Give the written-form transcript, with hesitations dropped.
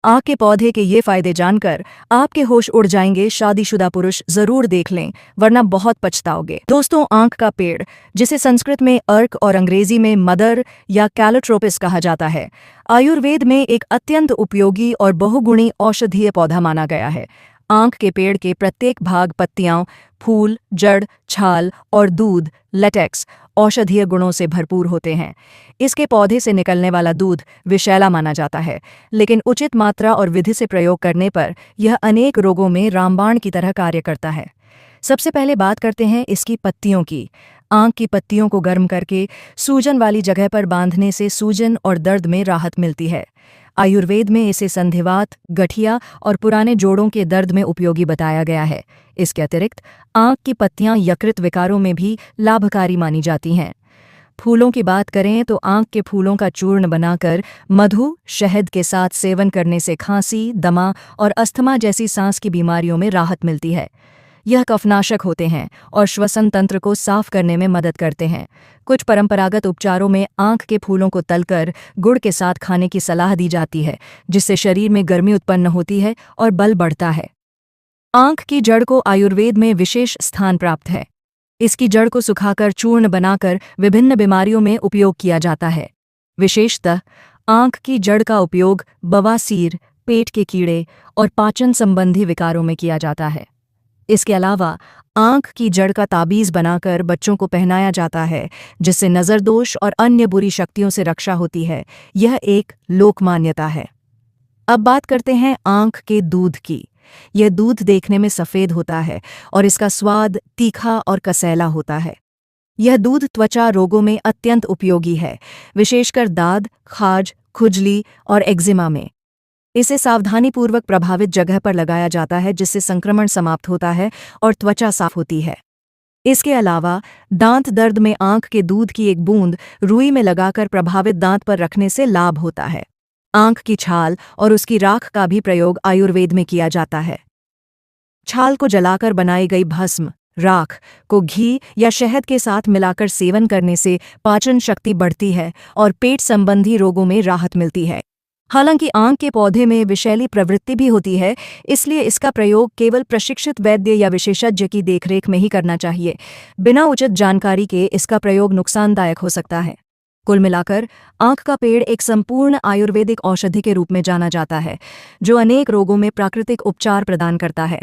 आँख के पौधे के ये फायदे जानकर आपके होश उड़ जाएंगे। शादीशुदा पुरुष जरूर देख लें, वरना बहुत पछताओगे। दोस्तों, आँख का पेड़, जिसे संस्कृत में अर्क और अंग्रेजी में मदर या कैलोट्रोपिस कहा जाता है, आयुर्वेद में एक अत्यंत उपयोगी और बहुगुणी औषधीय पौधा माना गया है। आँख के पेड़ के प्रत्येक भाग, पत्तियां, फूल, जड़, छाल और दूध, लेटेक्स, औषधीय गुणों से भरपूर होते हैं। इसके पौधे से निकलने वाला दूध विषैला माना जाता है, लेकिन उचित मात्रा और विधि से प्रयोग करने पर यह अनेक रोगों में रामबाण की तरह कार्य करता है। सबसे पहले बात करते हैं इसकी पत्तियों की। आँख की पत्तियों को गर्म करके सूजन वाली जगह पर बांधने से सूजन और दर्द में राहत मिलती है। आयुर्वेद में इसे संधिवात, गठिया और पुराने जोड़ों के दर्द में उपयोगी बताया गया है। इसके अतिरिक्त आँख की पत्तियां यकृत विकारों में भी लाभकारी मानी जाती हैं। फूलों की बात करें तो आँख के फूलों का चूर्ण बनाकर मधु, शहद के साथ सेवन करने से खांसी, दमा और अस्थमा जैसी सांस की बीमारियों में राहत मिलती है। यह कफनाशक होते हैं और श्वसन तंत्र को साफ करने में मदद करते हैं। कुछ परंपरागत उपचारों में आँख के फूलों को तलकर गुड़ के साथ खाने की सलाह दी जाती है, जिससे शरीर में गर्मी उत्पन्न होती है और बल बढ़ता है। आँख की जड़ को आयुर्वेद में विशेष स्थान प्राप्त है। इसकी जड़ को सुखाकर चूर्ण बनाकर विभिन्न बीमारियों में उपयोग किया जाता है। विशेषतः आँख की जड़ का उपयोग बवासीर, पेट के कीड़े और पाचन संबंधी विकारों में किया जाता है। इसके अलावा आँख की जड़ का ताबीज़ बनाकर बच्चों को पहनाया जाता है, जिससे नज़र दोष और अन्य बुरी शक्तियों से रक्षा होती है। यह एक लोक मान्यता है। अब बात करते हैं आँख के दूध की। यह दूध देखने में सफ़ेद होता है और इसका स्वाद तीखा और कसैला होता है। यह दूध त्वचा रोगों में अत्यंत उपयोगी है, विशेषकर दाद, खाज, खुजली और एक्जिमा में। इसे सावधानीपूर्वक प्रभावित जगह पर लगाया जाता है, जिससे संक्रमण समाप्त होता है और त्वचा साफ होती है। इसके अलावा दांत दर्द में आँख के दूध की एक बूंद रुई में लगाकर प्रभावित दांत पर रखने से लाभ होता है। आँख की छाल और उसकी राख का भी प्रयोग आयुर्वेद में किया जाता है। छाल को जलाकर बनाई गई भस्म, राख को घी या शहद के साथ मिलाकर सेवन करने से पाचन शक्ति बढ़ती है और पेट संबंधी रोगों में राहत मिलती है। हालांकि आँख के पौधे में विषैली प्रवृत्ति भी होती है, इसलिए इसका प्रयोग केवल प्रशिक्षित वैद्य या विशेषज्ञ की देखरेख में ही करना चाहिए। बिना उचित जानकारी के इसका प्रयोग नुकसानदायक हो सकता है। कुल मिलाकर आँख का पेड़ एक संपूर्ण आयुर्वेदिक औषधि के रूप में जाना जाता है, जो अनेक रोगों में प्राकृतिक उपचार प्रदान करता है।